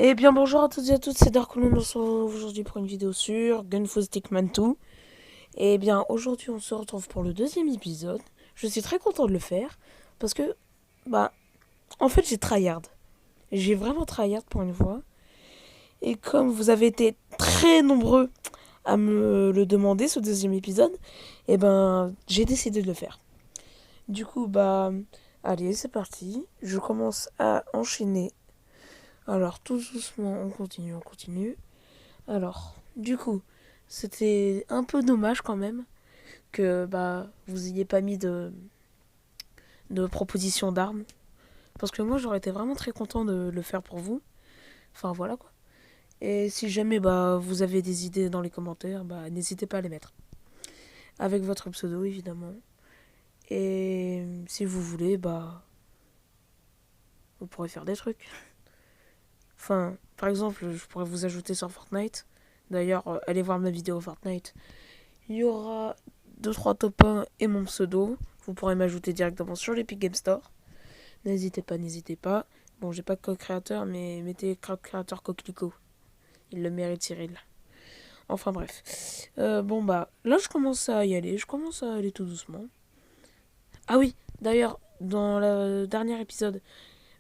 Eh bien bonjour à toutes et à tous, c'est Darkolon, on se retrouve aujourd'hui pour une vidéo sur Gunfu Stickman 2. Eh bien aujourd'hui on se retrouve pour le deuxième épisode. Je suis très content de le faire parce que, en fait j'ai tryhard. J'ai vraiment tryhard pour une fois. Et comme vous avez été très nombreux à me le demander ce deuxième épisode, eh ben j'ai décidé de le faire. Du coup allez c'est parti, je commence à enchaîner. Alors tout doucement on continue, on continue. Alors, du coup, c'était un peu dommage quand même que vous ayez pas mis de proposition d'armes. Parce que moi j'aurais été vraiment très content de le faire pour vous. Enfin voilà quoi. Et si jamais vous avez des idées dans les commentaires, n'hésitez pas à les mettre. Avec votre pseudo évidemment. Et si vous voulez, vous pourrez faire des trucs. Enfin, par exemple, je pourrais vous ajouter sur Fortnite. D'ailleurs, allez voir ma vidéo Fortnite. Il y aura 2-3 top 1 et mon pseudo. Vous pourrez m'ajouter directement sur l'Epic Game Store. N'hésitez pas, n'hésitez pas. Bon, j'ai pas de code créateur, mais mettez code créateur Coquelicot. Il le mérite, Cyril. Enfin bref. Là je commence à y aller. Je commence à aller tout doucement. Ah oui, d'ailleurs, dans le dernier épisode,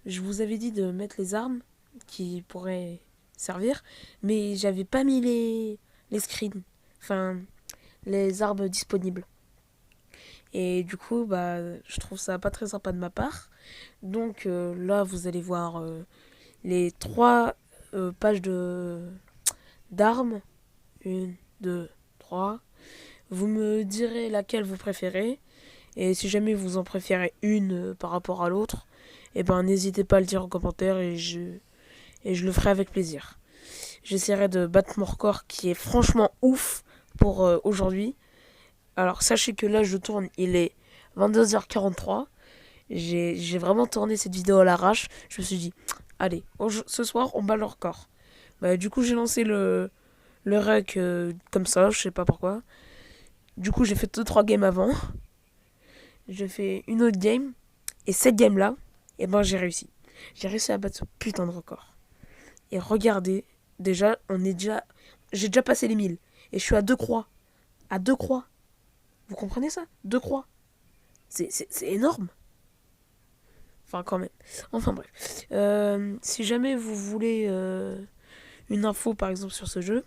je vous avais dit de mettre les armes qui pourraient servir, mais j'avais pas mis les screens. Enfin, les armes disponibles. Et du coup, je trouve ça pas très sympa de ma part. Donc là, vous allez voir les trois pages d'armes. Une, deux, trois. Vous me direz laquelle vous préférez. Et si jamais vous en préférez une par rapport à l'autre, eh ben n'hésitez pas à le dire en commentaire et je le ferai avec plaisir. J'essaierai de battre mon record qui est franchement ouf pour aujourd'hui. Alors sachez que là je tourne, il est 22h43. J'ai vraiment tourné cette vidéo à l'arrache. Je me suis dit, allez, ce soir on bat le record. Du coup j'ai lancé le rec comme ça, je sais pas pourquoi. Du coup j'ai fait 2-3 games avant. J'ai fait une autre game. Et cette game là, et j'ai réussi. J'ai réussi à battre ce putain de record. Et regardez, déjà, j'ai déjà passé les 1000. Et je suis à 2 croix. À 2 croix. Vous comprenez ça? 2 croix. C'est énorme. Enfin, quand même. Enfin, bref. Si jamais vous voulez une info, par exemple, sur ce jeu,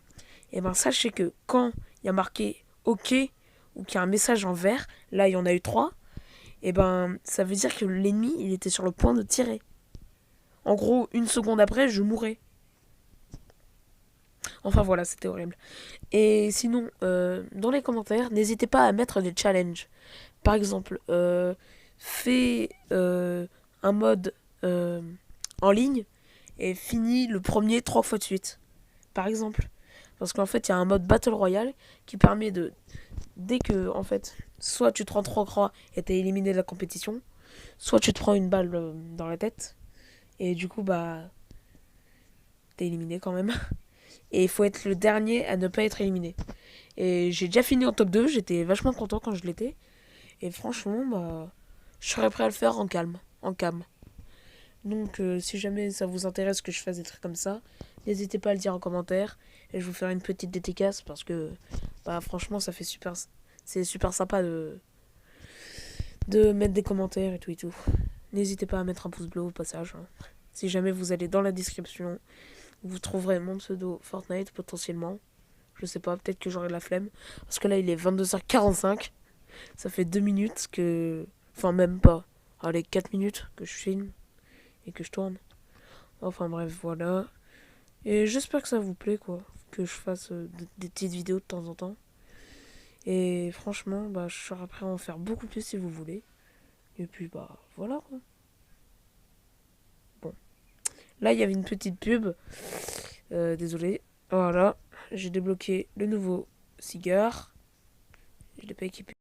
sachez que quand il y a marqué OK ou qu'il y a un message en vert, là, il y en a eu 3, ça veut dire que l'ennemi, il était sur le point de tirer. En gros, une seconde après, je mourrais. Enfin, voilà, c'était horrible. Et sinon, dans les commentaires, n'hésitez pas à mettre des challenges. Par exemple, fais un mode en ligne et finis le premier 3 fois de suite. Par exemple. Parce qu'en fait, il y a un mode Battle Royale qui permet de... Dès que, en fait, soit tu te prends 3 croix et t'es éliminé de la compétition, soit tu te prends une balle dans la tête et du coup, t'es éliminé quand même. Et il faut être le dernier à ne pas être éliminé. Et j'ai déjà fini en top 2, j'étais vachement content quand je l'étais. Et franchement, je serais prêt à le faire en calme, en calme. Donc si jamais ça vous intéresse que je fasse des trucs comme ça, n'hésitez pas à le dire en commentaire. Et je vous ferai une petite dédicace parce que franchement ça fait super... C'est super sympa de mettre des commentaires et tout et tout. N'hésitez pas à mettre un pouce bleu au passage. Hein. Si jamais vous allez dans la description, vous trouverez mon pseudo Fortnite potentiellement. Je sais pas, peut-être que j'aurai la flemme. Parce que là il est 22h45. Ça fait 2 minutes que... Enfin même pas. Allez, 4 minutes que je filme et que je tourne. Enfin bref, voilà. Et j'espère que ça vous plaît, quoi. Que je fasse des petites vidéos de temps en temps. Et franchement, je serai prêt à en faire beaucoup plus si vous voulez. Et puis, voilà, quoi. Bon. Là, il y avait une petite pub. Désolé. Voilà. J'ai débloqué le nouveau cigare. Je l'ai pas équipé.